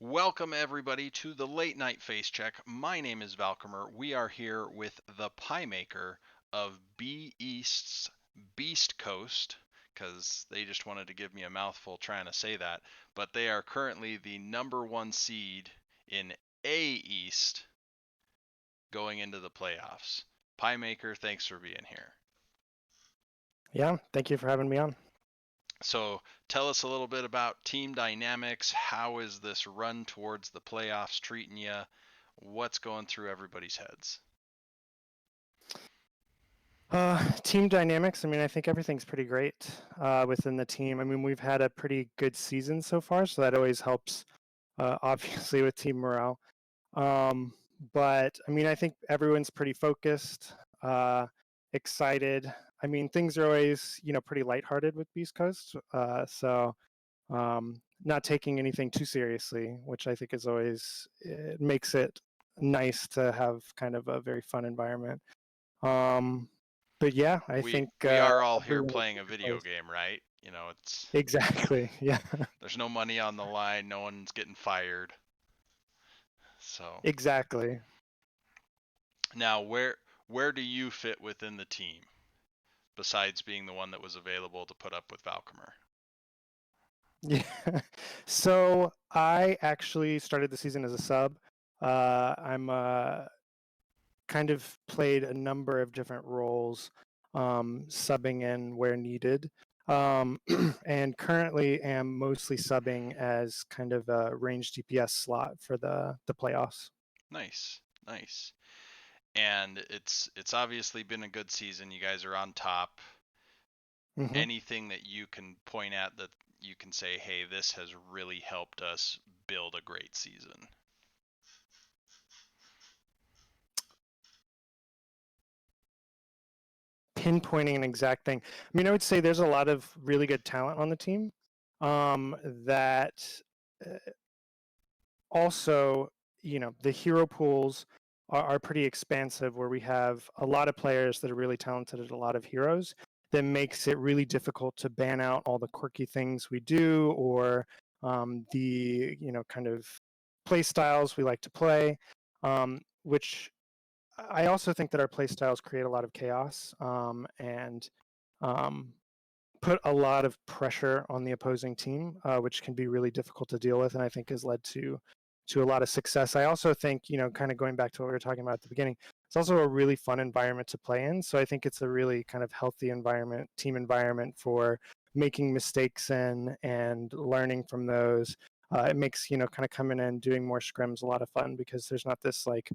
Welcome everybody to the late night face check. My name is Valcomer. We are here with ThePiemaker of B East's Beast Coast, because they just wanted to give me a mouthful trying to say that. But they are currently the number one seed in A East going into the playoffs. Piemaker, thanks for being here. Yeah, thank you for having me on. So tell us a little bit about team dynamics. How is this run towards the playoffs treating you? What's going through everybody's heads? Team dynamics. I think everything's pretty great within the team. We've had a pretty good season so far, so that always helps, obviously, with team morale. Um, but I think everyone's pretty focused, excited. Things are always, pretty lighthearted with Beast Coast. Not taking anything too seriously, which I think is always, it makes it nice to have kind of a very fun environment. Um, but yeah, I we think we are all here everyone is playing a super video close. game, right? It's Exactly. Yeah. there's no money on the line, no one's getting fired. So Exactly. now where do you fit within the team besides being the one that was available to put up with Valcomer? Yeah. So I actually started the season as a sub. I'm kind of played a number of different roles, subbing in where needed. And currently am mostly subbing as kind of a range DPS slot for the playoffs. Nice, nice. And it's obviously been a good season. You guys are on top. Hmm. Anything that you can point at that you can say, hey, this has really helped us build a great season? Pinpointing an exact thing. I would say there's a lot of really good talent on the team, that uh, also, the hero pools are pretty expansive, where we have a lot of players that are really talented at a lot of heroes. That makes it really difficult to ban out all the quirky things we do, or the kind of play styles we like to play, which I also think that our play styles create a lot of chaos, and um, put a lot of pressure on the opposing team, which can be really difficult to deal with, and I think has led to a lot of success. I also think, kind of going back to what we were talking about at the beginning, it's also a really fun environment to play in. So I think it's a really kind of healthy environment, team environment for making mistakes in and learning from those. It makes, kind of coming in and doing more scrims a lot of fun, because there's not this like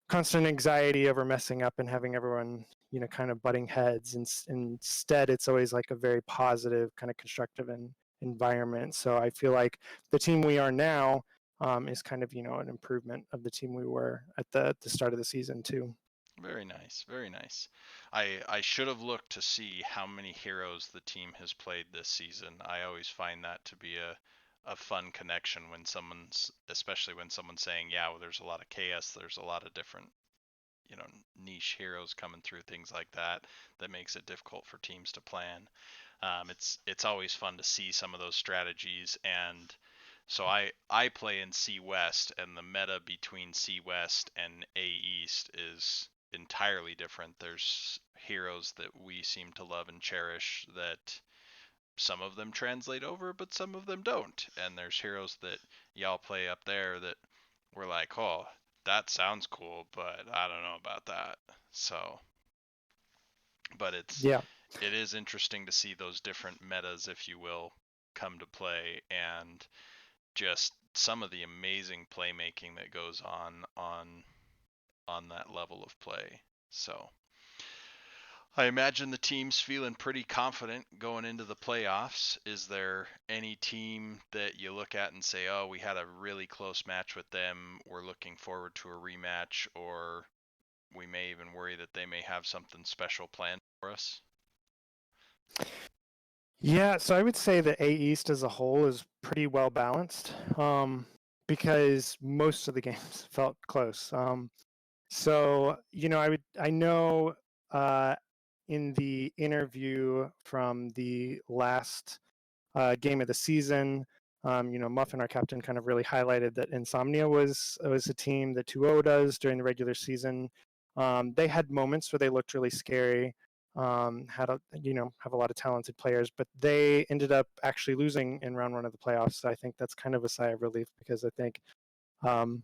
constant anxiety over messing up and having everyone, kind of butting heads. And instead, it's always like a very positive, kind of constructive environment. So I feel like the team we are now, is kind of, an improvement of the team we were at the start of the season too. Very nice, very nice. I should have looked to see how many heroes the team has played this season. I always find that to be a fun connection when someone's, especially when someone's saying, yeah, well, there's a lot of chaos, there's a lot of different, you know, niche heroes coming through, things like that, that makes it difficult for teams to plan. It's always fun to see some of those strategies. And so I play in C West, and the meta between C West and A East is entirely different. There's heroes that we seem to love and cherish that some of them translate over, but some of them don't. And there's heroes that y'all play up there that we're like, oh, that sounds cool, but I don't know about that. So, but Yeah. it is interesting to see those different metas, if you will, come to play, and just some of the amazing playmaking that goes on that level of play. So I imagine the team's feeling pretty confident going into the playoffs. Is there any team that you look at and say, oh, we had a really close match with them, we're looking forward to a rematch, or we may even worry that they may have something special planned for us? Yeah, so I would say the A East as a whole is pretty well balanced, because most of the games felt close. So, I know, uh, in the interview from the last game of the season, Muffin, our captain, kind of really highlighted that Insomnia was a team that 2-0 does during the regular season. They had moments where they looked really scary, have a lot of talented players, but they ended up actually losing in round 1 of the playoffs. So I think that's kind of a sigh of relief, because I think um,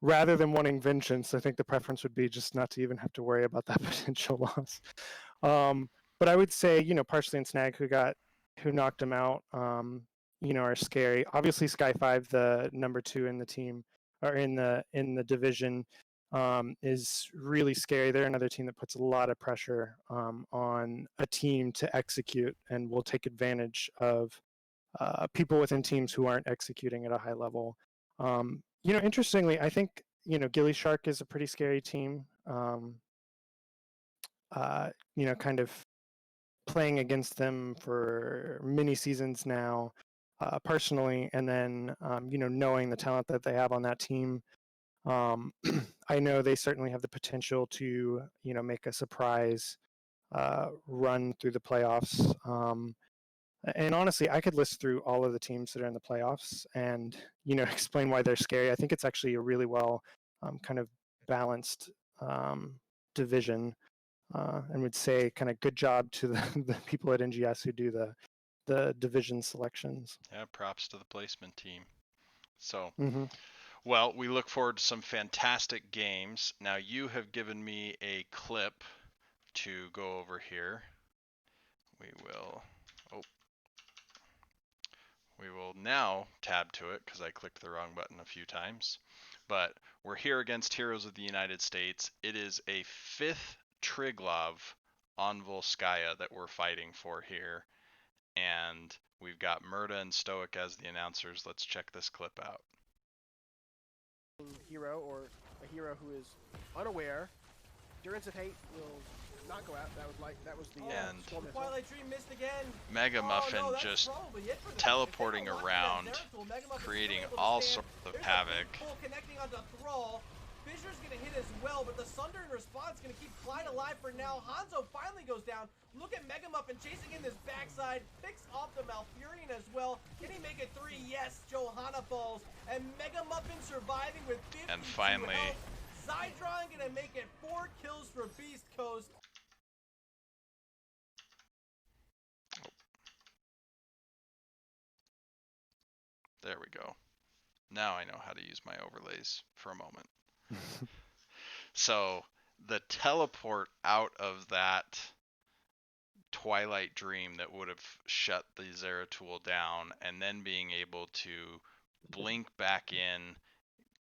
rather than wanting vengeance, I think the preference would be just not to even have to worry about that potential loss. But I would say, Parsley and Snag, who knocked him out, are scary. Obviously, Sky 5, the number 2 in the team, or in the division, is really scary. They're another team that puts a lot of pressure on a team to execute, and will take advantage of people within teams who aren't executing at a high level. Interestingly, I think Gilly Shark is a pretty scary team. Kind of playing against them for many seasons now, personally, and then knowing the talent that they have on that team. I know they certainly have the potential to make a surprise run through the playoffs. And honestly, I could list through all of the teams that are in the playoffs and explain why they're scary. I think it's actually a really well kind of balanced division, and would say kind of good job to the people at NGS who do the division selections. Yeah, props to the placement team. So, Mm-hmm. well, we look forward to some fantastic games. Now, you have given me a clip to go over here. We will, oh, we will now tab to it because I clicked the wrong button a few times. But we're here against Heroes of the United States. It is a 5th Triglav on Volskaya that we're fighting for here. And we've got Murda and Stoic as the announcers. Let's check this clip out. Hero, or a hero who is unaware. Durance of Hate will not go out. That was the And Twilight Dream missed again. Mega Muffin just teleporting around, creating all sorts of havoc. Connecting onto Thrall. Fissure's gonna hit as well, but the Sunder in response gonna keep Clyde alive for now. Hanzo finally goes down. Look at Mega Muffin chasing in this backside. Picks off the Malfurion as well. Can he make it 3? Yes, Johanna falls. And Mega Muffin surviving with 52 And finally, health. Zydron gonna make it 4 kills for Beast Coast. There we go. Now I know how to use my overlays for a moment. So the teleport out of that Twilight Dream that would have shut the Zeratul down, and then being able to blink back in,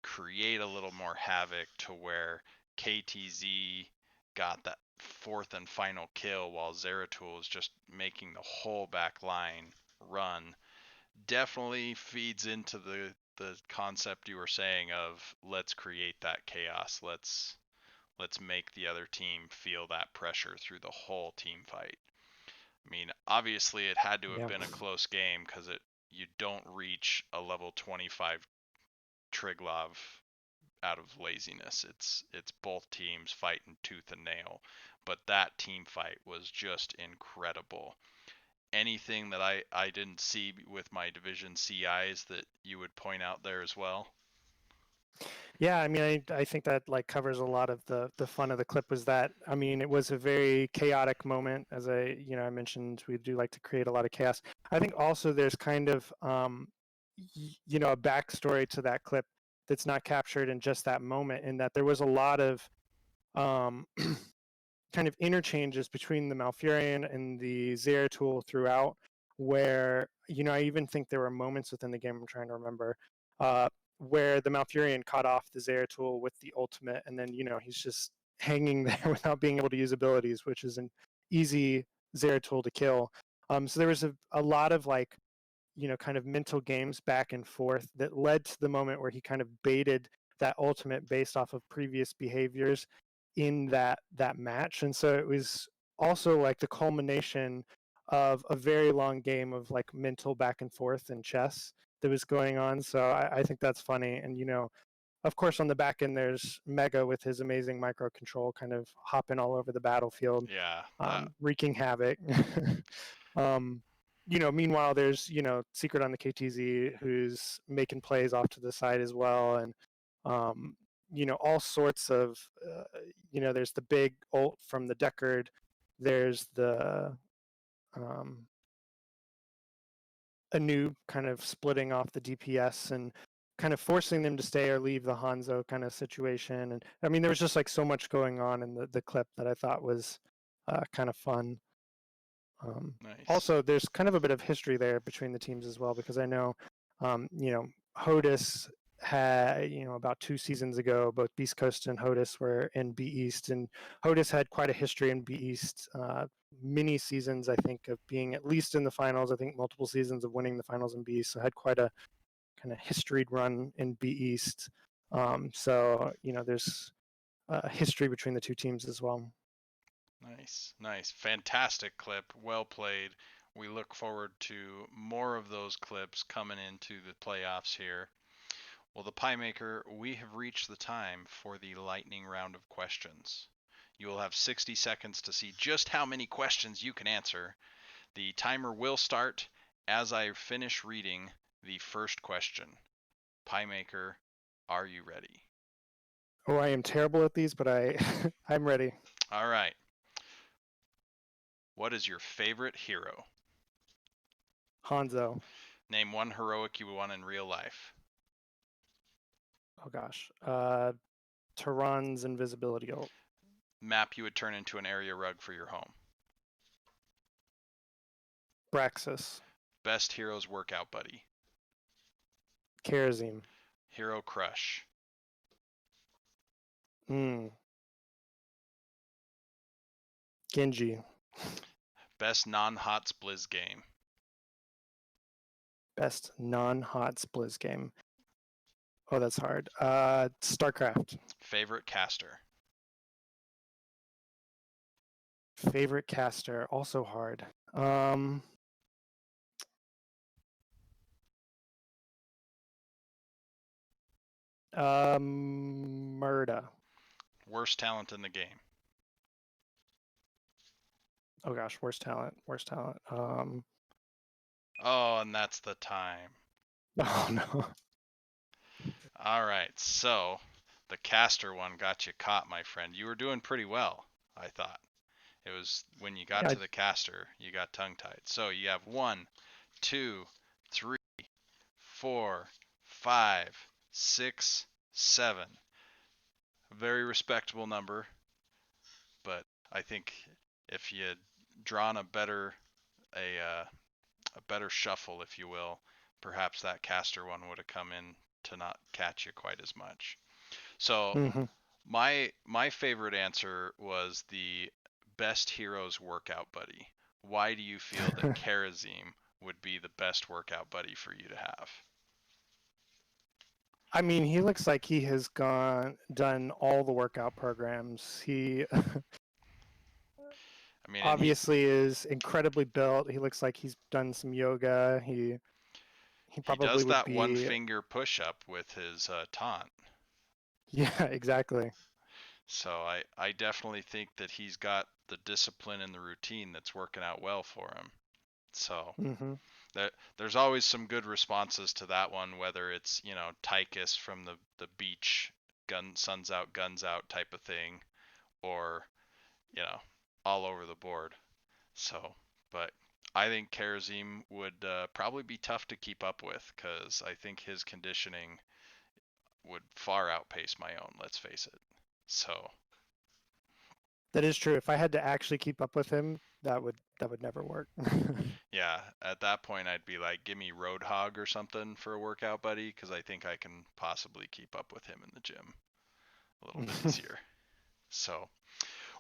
create a little more havoc to where KTZ got that 4th and final kill while Zeratul was just making the whole back line run, definitely feeds into the concept you were saying of let's create that chaos. Let's make the other team feel that pressure through the whole team fight. I mean, obviously it had to have been a close game because you don't reach a level 25 Triglav out of laziness. It's both teams fighting tooth and nail. But that team fight was just incredible. Anything that I didn't see with my division CIs that you would point out there as well? Yeah, I mean, I think that covers a lot of the fun of the clip. Was that, I mean, it was a very chaotic moment. As I mentioned, we do like to create a lot of chaos. I think also there's kind of a backstory to that clip that's not captured in just that moment, in that there was a lot of kind of interchanges between the Malfurion and the Zeratul throughout, where I even think there were moments within the game, I'm trying to remember, where the Malfurion caught off the Zeratul with the ultimate, and then he's just hanging there without being able to use abilities, which is an easy Zeratul to kill. So there was a lot of kind of mental games back and forth that led to the moment where he kind of baited that ultimate based off of previous behaviors in that match. And so it was also the culmination of a very long game of mental back and forth and chess that was going on. So I think that's funny. And of course on the back end there's Mega with his amazing micro control, kind of hopping all over the battlefield, Yeah, wreaking havoc. um, meanwhile, there's, Secret on the KTZ who's making plays off to the side as well. And, all sorts of, there's the big ult from the Deckard. There's the a new kind of splitting off the DPS and kind of forcing them to stay or leave the Hanzo kind of situation. And I mean, there was just like so much going on in the clip that I thought was kind of fun. Nice. Also, there's kind of a bit of history there between the teams as well, because I know, HOTUS had, about 2 seasons ago, both Beast Coast and HOTUS were in B East, and HOTUS had quite a history in B East. Many seasons, I think, of being at least in the finals. I think multiple seasons of winning the finals in B East. So had quite a kind of historied run in B East. So there's a history between the two teams as well. Nice. Fantastic clip. Well played. We look forward to more of those clips coming into the playoffs here. Well, the ThePiemaker, we have reached the time for the lightning round of questions. You will have 60 seconds to see just how many questions you can answer. The timer will start as I finish reading the first question. ThePiemaker, are you ready? Oh, I am terrible at these, but I'm ready. All right. What is your favorite hero? Hanzo. Name one heroic you won in real life. Oh gosh. Tehran's invisibility ult. Map you would turn into an area rug for your home. Braxis. Best hero's workout buddy. Karazim. Hero crush. Genji. Best non-HOTS Blizz game. Best non-HOTS Blizz game. Oh, that's hard. StarCraft. Favorite caster. Favorite caster. Also hard. Murda. Worst talent in the game. Oh gosh, worst talent. Oh, and that's the time. Oh no. All right, so the caster one got you caught, my friend. You were doing pretty well, I thought. It was when you got to the caster, you got tongue-tied. So you have 1, 2, 3, 4, 5, 6, 7. A very respectable number, but I think if you had drawn a better shuffle, if you will, perhaps that caster one would have come in to not catch you quite as much. So my favorite answer was the best heroes workout buddy. Why do you feel that Karazim would be the best workout buddy for you to have? I mean, he looks like he has done all the workout programs. He I mean, obviously is incredibly built. He looks like he's done some yoga. He probably does would that be one finger push up with his taunt. Yeah, exactly. So I definitely think that he's got the discipline and the routine that's working out well for him. So there's always some good responses to that one, whether it's, Tychus from the beach, suns out, guns out type of thing, or, all over the board. So, but I think Karazim would probably be tough to keep up with, because I think his conditioning would far outpace my own, let's face it. So that is true. If I had to actually keep up with him, that would never work. yeah, at that point I'd be like, give me Roadhog or something for a workout buddy, because I think I can possibly keep up with him in the gym a little bit easier. So,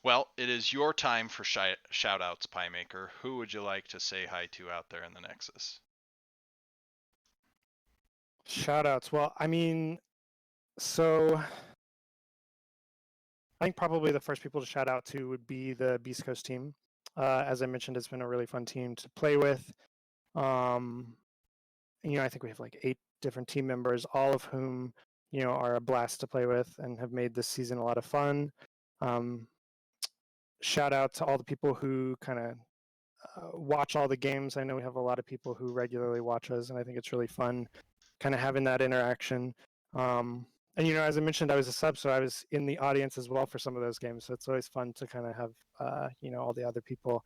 well, it is your time for shoutouts, ThePiemaker. Who would you like to say hi to out there in the Nexus? Shoutouts. Well, I mean, so I think probably the first people to shout out to would be the Beast Coast team. As I mentioned, it's been a really fun team to play with. I think we have like 8 different team members, all of whom, are a blast to play with and have made this season a lot of fun. Shout out to all the people who kind of watch all the games. I know we have a lot of people who regularly watch us, and I think it's really fun kind of having that interaction. And as I mentioned, I was a sub, so I was in the audience as well for some of those games. So it's always fun to kind of have all the other people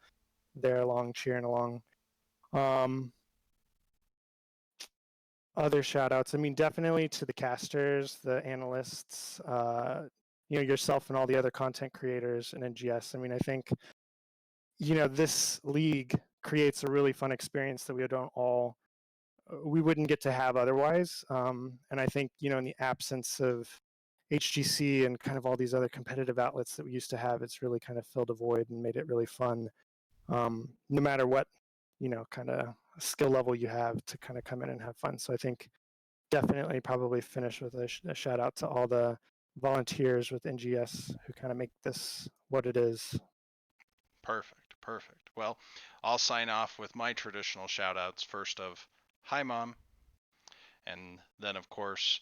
there along, cheering along. Other shout outs, I mean, definitely to the casters, the analysts, yourself and all the other content creators in NGS. I mean, I think this league creates a really fun experience that we wouldn't get to have otherwise. And I think, in the absence of HGC and kind of all these other competitive outlets that we used to have, it's really kind of filled a void and made it really fun. No matter what, kind of skill level you have to kind of come in and have fun. So I think definitely probably finish with a shout out to all the volunteers with NGS who kind of make this what it is. Perfect, perfect. Well, I'll sign off with my traditional shout outs first of hi mom, and then of course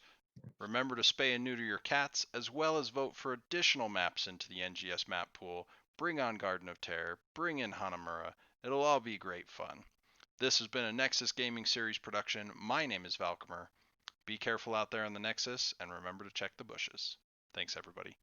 remember to spay and neuter your cats, as well as vote for additional maps into the NGS map pool. Bring on Garden of Terror, bring in Hanamura. It'll all be great fun. This has been a Nexus Gaming Series production. My name is Valcomer. Be careful out there on the Nexus, and remember to check the bushes. Thanks, everybody.